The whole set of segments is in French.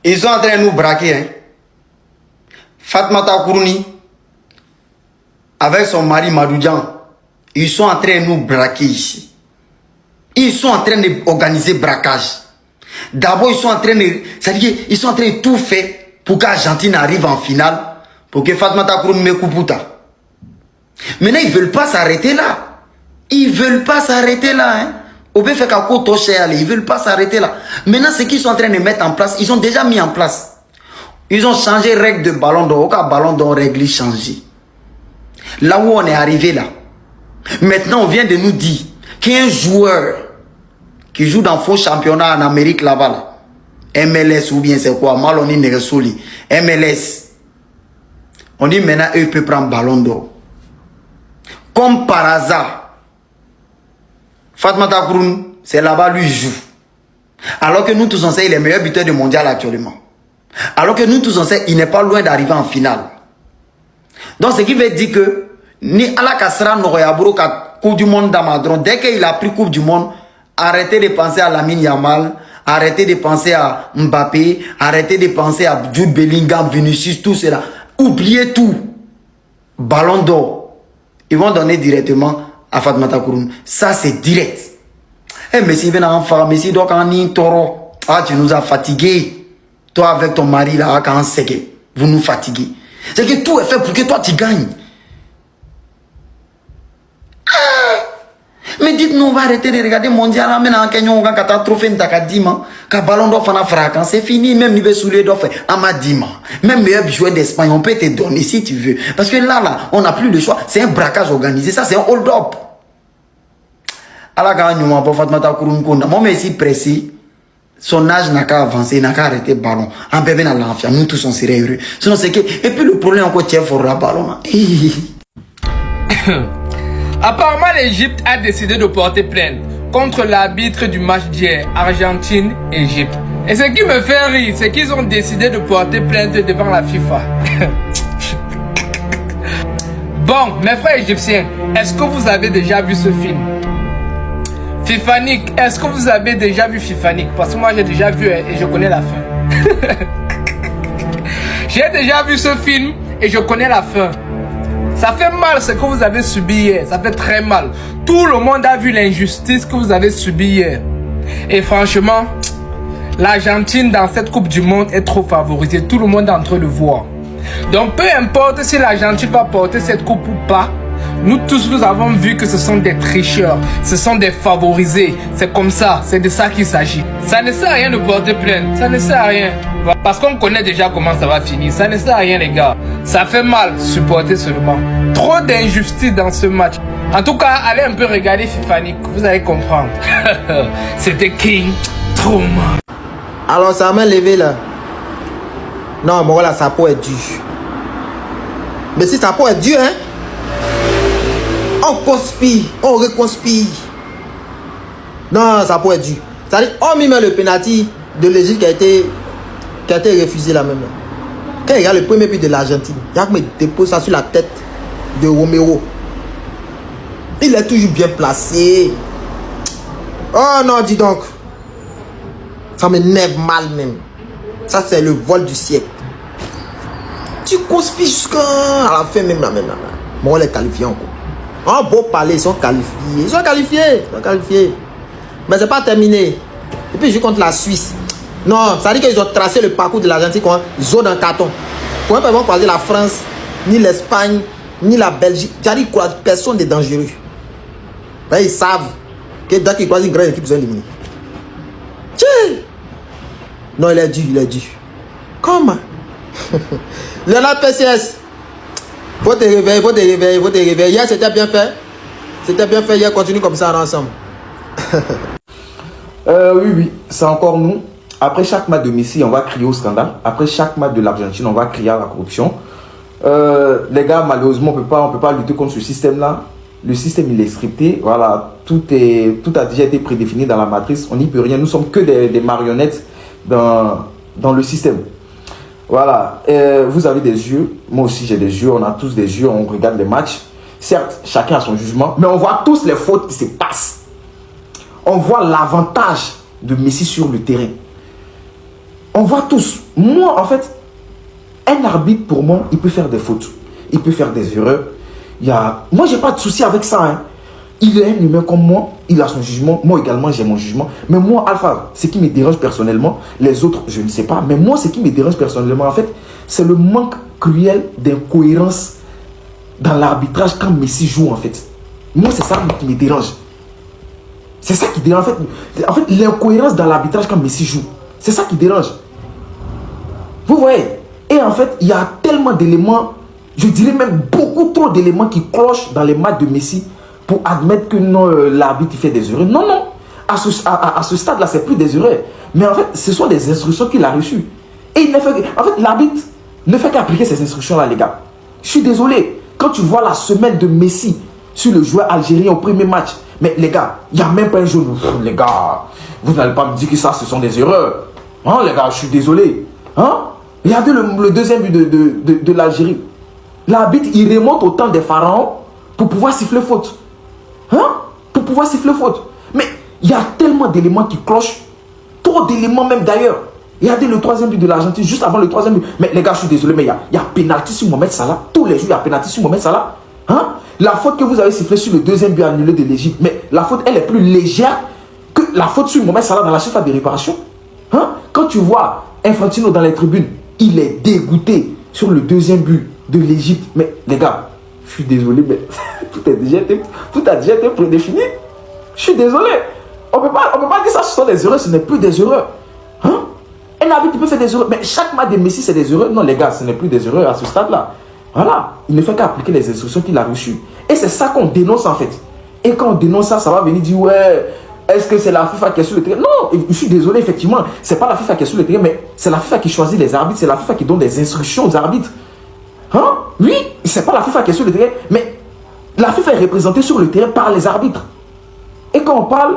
Ils sont en train de nous braquer. Hein. Fatmata Kourouni, avec son mari Madoudjan, ils sont en train de nous braquer ici. Ils sont en train d'organiser braquage. D'abord, ils sont en train de... C'est-à-dire qu'ils sont en train de tout faire pour qu'Argentine arrive en finale, pour que Fatmata Kourouni me coupe. Maintenant, ils ne veulent pas s'arrêter là. Ils ne veulent pas s'arrêter là. Hein. Ils ne veulent pas s'arrêter là. Maintenant, ce qu'ils sont en train de mettre en place, ils ont déjà mis en place. Ils ont changé règle de ballon d'or. Aucun ballon d'or règle changé. Là où on est arrivé là. Maintenant, on vient de nous dire qu'un joueur qui joue dans faux championnat en Amérique là-bas, là, MLS ou bien c'est quoi, Maloni Neresoli, MLS, on dit maintenant, eux peuvent prendre ballon d'or. Comme par hasard, Fatmata Kourouni, c'est là-bas, lui joue. Alors que nous tous on sait, il est le meilleur buteur du mondial actuellement. Alors que nous tous on sait, il n'est pas loin d'arriver en finale. Donc ce qui veut dire que, ni Ala Kassra Noroyaburo, Coupe du Monde d'Amadron, dès qu'il a pris Coupe du Monde, arrêtez de penser à Lamine Yamal, arrêtez de penser à Mbappé, arrêtez de penser à Jude Bellingham, Vinicius, tout cela. Oubliez tout. Ballon d'or. Ils vont donner directement à Fatmata Kourouni. Ça, c'est direct. Eh, Messi, viens en faire. Messi, donc, en toro. Ah, tu nous as fatigués. Toi, avec ton mari, là, quand on sait que vous nous fatiguez. C'est que tout est fait pour que toi, tu gagnes. Mais dites-nous, on va arrêter de regarder mondial. Maintenant, Kenya, on a catastrophe, on a dima. Quand ballon d'or, on a fracassé. C'est fini. Même niveau soulé d'or, on a dima. Même meilleur joueur d'Espagne, on peut te donner si tu veux. Parce que là, on n'a plus le choix. C'est un braquage organisé. Ça, c'est un hold-up. Alors, quand on a pas Fatmata Kourouni, moi, mais si pressé, son âge n'a qu'à avancer, n'a qu'à arrêter le ballon. En bébé, dans l'enfant, nous tous, on serait heureux. Sinon, c'est que. Et puis, le problème, encore, tiens, il faudra le ballon. Apparemment, l'Égypte a décidé de porter plainte contre l'arbitre du match d'hier, Argentine-Égypte. Et ce qui me fait rire, c'est qu'ils ont décidé de porter plainte devant la FIFA. Bon, mes frères égyptiens, est-ce que vous avez déjà vu ce film? Fifanic, est-ce que vous avez déjà vu Fifanic? Parce que moi, j'ai déjà vu et je connais la fin. J'ai déjà vu ce film et je connais la fin. Ça fait mal ce que vous avez subi hier. Ça fait très mal. Tout le monde a vu l'injustice que vous avez subi hier. Et franchement, l'Argentine dans cette Coupe du Monde est trop favorisée. Tout le monde est en train de voir. Donc peu importe si l'Argentine va porter cette coupe ou pas, nous tous nous avons vu que ce sont des tricheurs. Ce sont des favorisés. C'est comme ça. C'est de ça qu'il s'agit. Ça ne sert à rien de porter plainte. Ça ne sert à rien. Parce qu'on connaît déjà comment ça va finir. Ça ne sert à rien les gars. Ça fait mal supporter seulement. Trop d'injustice dans ce match. En tout cas, allez un peu regarder Fifanic. Vous allez comprendre. C'était King Trauma. Alors ça m'a levé là. Non, mais voilà, sa peau est dure. Mais si sa peau est dure, hein, on conspire, on reconspire. Non, sa peau est dure. C'est-à-dire, on met le penalty de l'Égypte qui a été refusé là même. Quand il regarde le premier but de l'Argentine, il a déposé ça sur la tête de Romero. Il est toujours bien placé. Oh non, dis donc. Ça m'énerve mal même. Ça, c'est le vol du siècle. Tu conspires jusqu'à la fin même là. Bon, on les qualifie encore. En beau parler, ils sont qualifiés. Ils sont qualifiés. Mais c'est pas terminé. Et puis, je joue contre la Suisse. Non, ça veut dire qu'ils ont tracé le parcours de l'Argentine comme zone en carton. Pour ne pas croiser la France, ni l'Espagne, ni la Belgique. C'est-à-dire que personne n'est dangereux. Là, ils savent que dès qu'ils croisent une grande équipe, ils sont éliminés. Tiens! Non, il est dur. Comment? Léonard PCS. Faut te réveiller. Hier, c'était bien fait. Hier, continue comme ça ensemble. Oui, c'est encore nous. Après chaque match de Messi, on va crier au scandale. Après chaque match de l'Argentine, on va crier à la corruption. Les gars, malheureusement, on peut pas lutter contre ce système-là. Le système, il est scripté. Voilà, tout a déjà été prédéfini dans la matrice. On n'y peut rien. Nous sommes que des marionnettes dans le système. Voilà, vous avez des yeux. Moi aussi, j'ai des yeux. On a tous des yeux. On regarde les matchs. Certes, chacun a son jugement. Mais on voit tous les fautes qui se passent. On voit l'avantage de Messi sur le terrain. On voit tous. moi, en fait, un arbitre, pour moi, il peut faire des fautes. Il peut faire des erreurs. Moi, j'ai pas de souci avec ça. Hein. Il est un humain comme moi. Il a son jugement. Moi également, j'ai mon jugement. Mais moi, Alpha, ce qui me dérange personnellement, les autres, je ne sais pas. Mais moi, ce qui me dérange personnellement, en fait, c'est le manque cruel d'incohérence dans l'arbitrage quand Messi joue, en fait. Moi, c'est ça qui me dérange. C'est ça qui dérange. En fait l'incohérence dans l'arbitrage quand Messi joue. C'est ça qui dérange. Vous voyez? Et en fait, il y a tellement d'éléments, je dirais même beaucoup trop d'éléments qui clochent dans les matchs de Messi pour admettre que non, l'arbitre fait des erreurs. Non, non. À ce stade-là, c'est plus des erreurs. Mais en fait, ce sont des instructions qu'il a reçues. Et il ne fait que... En fait, l'arbitre ne fait qu'appliquer ces instructions-là, les gars. Je suis désolé. Quand tu vois la semaine de Messi sur le joueur algérien au premier match, mais les gars, il n'y a même pas un jaune. Les gars, vous n'allez pas me dire que ça, ce sont des erreurs. Hein, les gars, je suis désolé. Hein? Regardez le deuxième but de l'Algérie. L'arbitre, il remonte au temps des pharaons pour pouvoir siffler faute. Hein? Pour pouvoir siffler faute. Mais il y a tellement d'éléments qui clochent. Trop d'éléments même d'ailleurs. Regardez le troisième but de l'Argentine, juste avant le troisième but. Mais les gars, je suis désolé, mais il y a pénalty sur Mohamed Salah. Tous les jours, il y a pénalty sur Mohamed Salah. Hein? La faute que vous avez sifflée sur le deuxième but annulé de l'Égypte, mais la faute, elle est plus légère que la faute sur Mohamed Salah dans la surface de réparation. Hein? Quand tu vois Infantino dans les tribunes, il est dégoûté sur le deuxième but de l'Égypte. Mais les gars, je suis désolé, mais tout a déjà été prédéfini. Je suis désolé. On ne peut pas dire ça, ce sont des erreurs, ce n'est plus des erreurs. Hein? Un arbitre peut faire des erreurs, mais chaque match de Messi, c'est des erreurs. Non, les gars, ce n'est plus des erreurs à ce stade-là. Voilà, il ne fait qu'appliquer les instructions qu'il a reçues. Et c'est ça qu'on dénonce en fait. Et quand on dénonce ça, ça va venir dire ouais, est-ce que c'est la FIFA qui est sur le terrain? Non, je suis désolé, effectivement, c'est pas la FIFA qui est sur le terrain, mais c'est la FIFA qui choisit les arbitres, c'est la FIFA qui donne des instructions aux arbitres. Hein? Oui, c'est pas la FIFA qui est sur le terrain, mais la FIFA est représentée sur le terrain par les arbitres. Et quand on parle,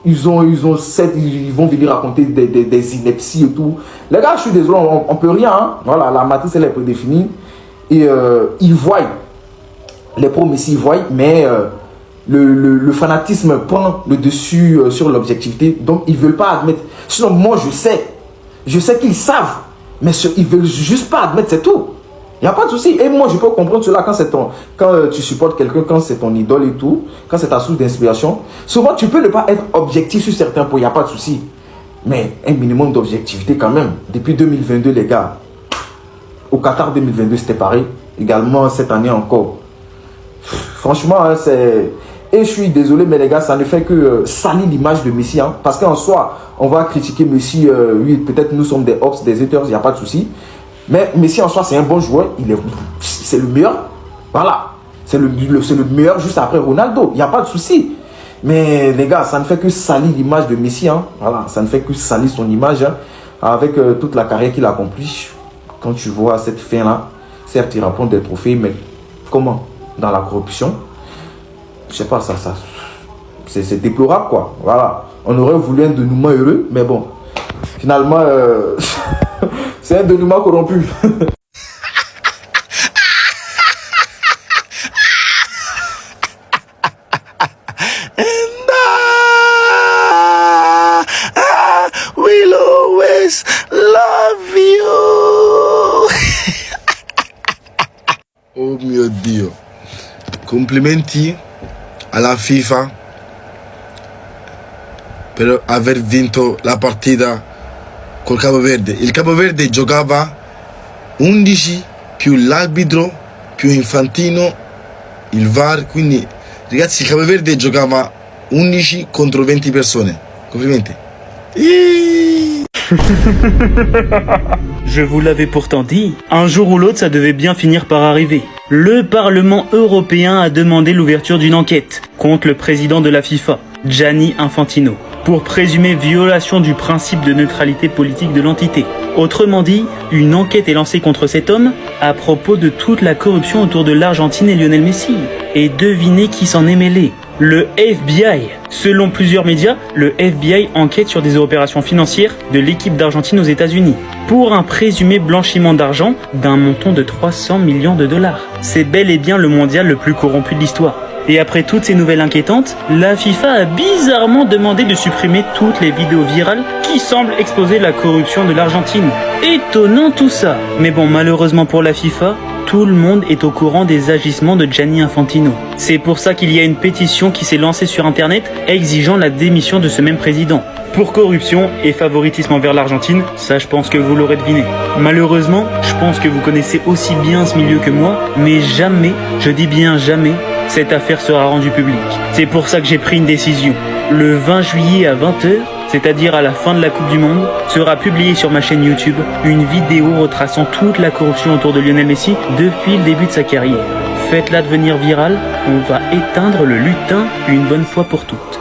ils vont venir raconter des inepties et tout. Les gars, je suis désolé, on peut rien. Hein? Voilà, la matrice elle est prédéfinie. Et ils voient, les pro-Messi ils voient, mais le fanatisme prend le dessus sur l'objectivité. Donc ils ne veulent pas admettre. Sinon moi je sais qu'ils savent, mais ils ne veulent juste pas admettre, c'est tout. Il n'y a pas de souci. Et moi je peux comprendre cela quand tu supportes quelqu'un, quand c'est ton idole et tout, quand c'est ta source d'inspiration. Souvent tu peux ne pas être objectif sur certains points, il n'y a pas de souci. Mais un minimum d'objectivité quand même. Depuis 2022 les gars. Au Qatar 2022, c'était pareil. Également, cette année encore. Franchement, hein, c'est... Et je suis désolé, mais les gars, ça ne fait que salir l'image de Messi. Hein, parce qu'en soi, on va critiquer Messi. Oui, peut-être nous sommes des hops, des haters, il n'y a pas de souci. Mais Messi, en soi, c'est un bon joueur. C'est le meilleur. Voilà. C'est le meilleur juste après Ronaldo. Il n'y a pas de souci. Mais les gars, ça ne fait que salir l'image de Messi. Hein, voilà. Ça ne fait que salir son image. Hein, avec toute la carrière qu'il a accomplie. Quand tu vois cette fin-là, certes, il rapporte des trophées, mais comment? Dans la corruption? Je sais pas, c'est déplorable, quoi. Voilà. On aurait voulu un dénouement heureux, mais bon. Finalement, c'est un dénouement corrompu. We'll always love you. Oh mio Dio. Complimenti alla FIFA per aver vinto la partita col Capo Verde. Il Capo Verde giocava 11 più l'arbitro più Infantino, il VAR, quindi ragazzi il Capo Verde giocava 11 contro 20 persone. Complimenti. Je vous l'avais pourtant dit, un jour ou l'autre ça devait bien finir par arriver. Le Parlement européen a demandé l'ouverture d'une enquête contre le président de la FIFA, Gianni Infantino, pour présumée violation du principe de neutralité politique de l'entité. Autrement dit, une enquête est lancée contre cet homme à propos de toute la corruption autour de l'Argentine et Lionel Messi. Et devinez qui s'en est mêlé? Le FBI. Selon plusieurs médias, le FBI enquête sur des opérations financières de l'équipe d'Argentine aux États-Unis pour un présumé blanchiment d'argent d'un montant de 300 millions de dollars. C'est bel et bien le mondial le plus corrompu de l'histoire. Et après toutes ces nouvelles inquiétantes, la FIFA a bizarrement demandé de supprimer toutes les vidéos virales qui semblent exposer la corruption de l'Argentine. Étonnant tout ça. Mais bon, malheureusement pour la FIFA, tout le monde est au courant des agissements de Gianni Infantino. C'est pour ça qu'il y a une pétition qui s'est lancée sur internet exigeant la démission de ce même président. Pour corruption et favoritisme envers l'Argentine, ça je pense que vous l'aurez deviné. Malheureusement, je pense que vous connaissez aussi bien ce milieu que moi, mais jamais, je dis bien jamais, cette affaire sera rendue publique. C'est pour ça que j'ai pris une décision. Le 20 juillet à 20h, c'est-à-dire à la fin de la Coupe du Monde, sera publiée sur ma chaîne YouTube une vidéo retraçant toute la corruption autour de Lionel Messi depuis le début de sa carrière. Faites-la devenir virale, on va éteindre le lutin une bonne fois pour toutes.